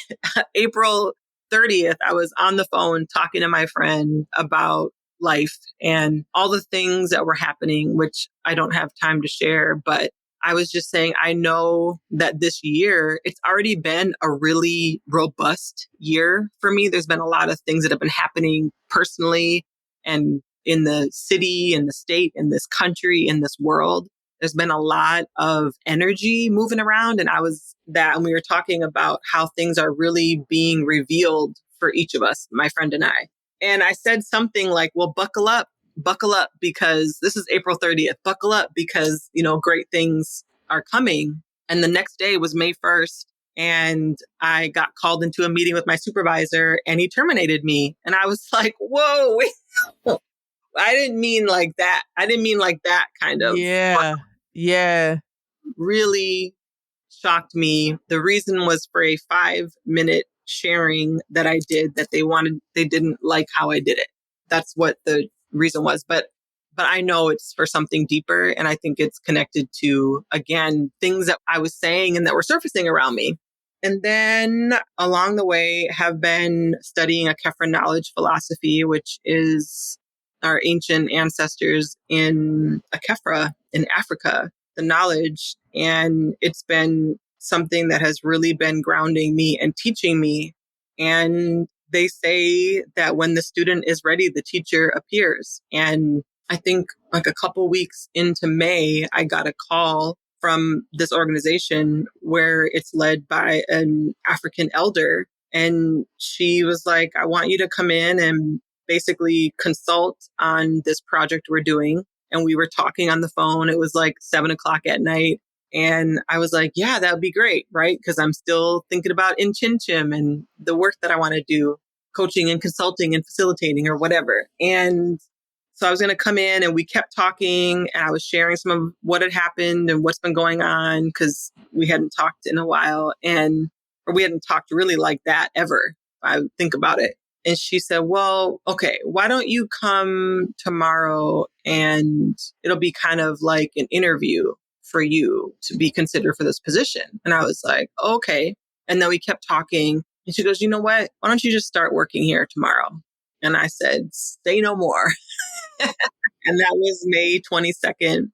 April 30th, I was on the phone talking to my friend about life and all the things that were happening, which I don't have time to share. But I was just saying, I know that this year, it's already been a really robust year for me. There's been a lot of things that have been happening personally and in the city, in the state, in this country, in this world. There's been a lot of energy moving around. And we were talking about how things are really being revealed for each of us, my friend and I. And I said something like, well, buckle up because this is April 30th. Buckle up because, great things are coming. And the next day was May 1st. And I got called into a meeting with my supervisor and he terminated me. And I was like, whoa, wait. I didn't mean like that. I didn't mean like that kind of. Yeah. Yeah. Really shocked me. The reason was for a 5-minute sharing that I did that they didn't like how I did it. That's what the reason was. But I know it's for something deeper. And I think it's connected to, again, things that I was saying and that were surfacing around me. And then along the way have been studying a Kefren knowledge philosophy, which is our ancient ancestors in Akefra in Africa, the knowledge. And it's been something that has really been grounding me and teaching me. And they say that when the student is ready, the teacher appears. And I think like a couple weeks into May, I got a call from this organization where it's led by an African elder. And she was like, I want you to come in and basically consult on this project we're doing. And we were talking on the phone. It was like 7:00 at night. And I was like, yeah, that would be great, right? Because I'm still thinking about in Chin Chim and the work that I want to do, coaching and consulting and facilitating or whatever. And so I was going to come in and we kept talking and I was sharing some of what had happened and what's been going on because we hadn't talked in a while or we hadn't talked really like that ever. I think about it. And she said, well, okay, why don't you come tomorrow and it'll be kind of like an interview for you to be considered for this position. And I was like, okay. And then we kept talking and she goes, you know what? Why don't you just start working here tomorrow? And I said, say no more. And that was May 22nd.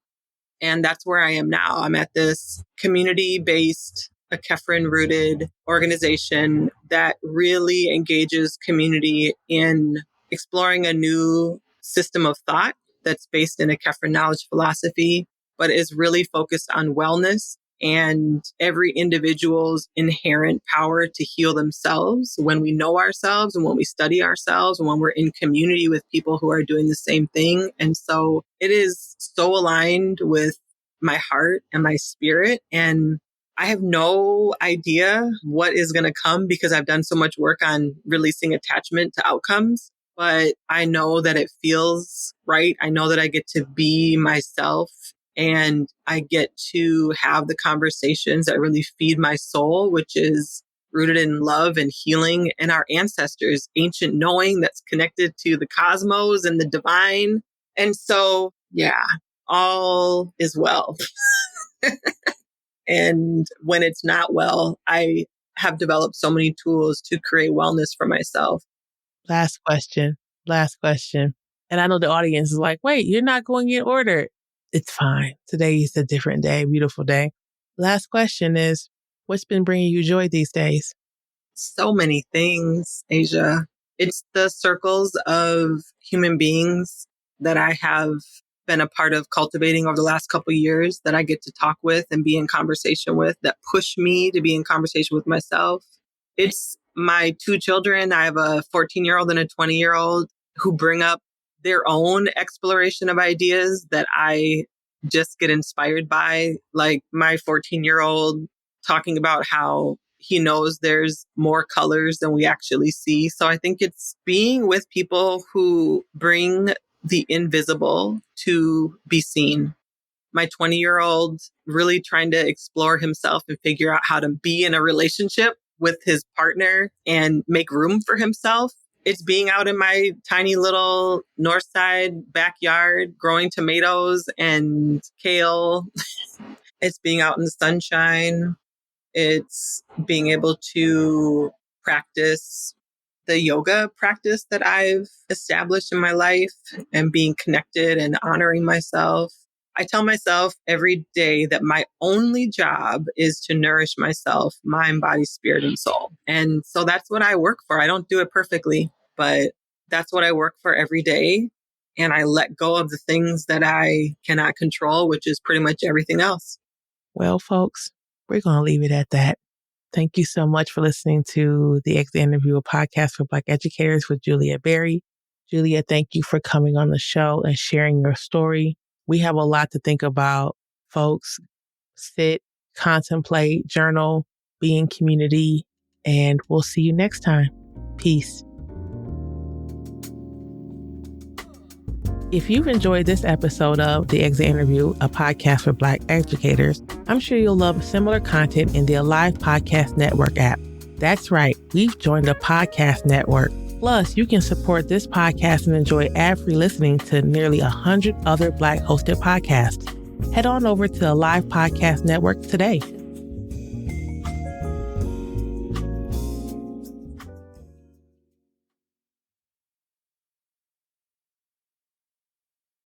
And that's where I am now. I'm at this community-based, a Kefren-rooted organization that really engages community in exploring a new system of thought that's based in a Kefren knowledge philosophy, but is really focused on wellness and every individual's inherent power to heal themselves when we know ourselves and when we study ourselves and when we're in community with people who are doing the same thing. And so it is so aligned with my heart and my spirit. And I have no idea what is going to come because I've done so much work on releasing attachment to outcomes. But I know that it feels right. I know that I get to be myself and I get to have the conversations that really feed my soul, which is rooted in love and healing and our ancestors' ancient knowing that's connected to the cosmos and the divine. And so, yeah, all is well. And when it's not well, I have developed so many tools to create wellness for myself. Last question. Last question. And I know the audience is like, wait, you're not going in order. It's fine. Today is a different day, beautiful day. Last question is, what's been bringing you joy these days? So many things, Asia. It's the circles of human beings that I have been a part of cultivating over the last couple of years that I get to talk with and be in conversation with that push me to be in conversation with myself. It's my two children. I have a 14-year-old and a 20-year-old who bring up their own exploration of ideas that I just get inspired by. Like my 14-year-old talking about how he knows there's more colors than we actually see. So I think it's being with people who bring the invisible to be seen. My 20-year-old really trying to explore himself and figure out how to be in a relationship with his partner and make room for himself. It's being out in my tiny little north side backyard, growing tomatoes and kale It's being out in the sunshine. It's being able to practice the yoga practice that I've established in my life and being connected and honoring myself. I tell myself every day that my only job is to nourish myself, mind, body, spirit, and soul. And so that's what I work for. I don't do it perfectly, but that's what I work for every day. And I let go of the things that I cannot control, which is pretty much everything else. Well, folks, we're going to leave it at that. Thank you so much for listening to the Exit Interview, a podcast for Black educators with Julia Berry. Julia, thank you for coming on the show and sharing your story. We have a lot to think about, folks. Sit, contemplate, journal, be in community, and we'll see you next time. Peace. If you've enjoyed this episode of The Exit Interview, a podcast for Black educators, I'm sure you'll love similar content in the Alive Podcast Network app. That's right, we've joined a podcast network. Plus, you can support this podcast and enjoy ad-free listening to nearly 100 other Black hosted podcasts. Head on over to Alive Podcast Network today.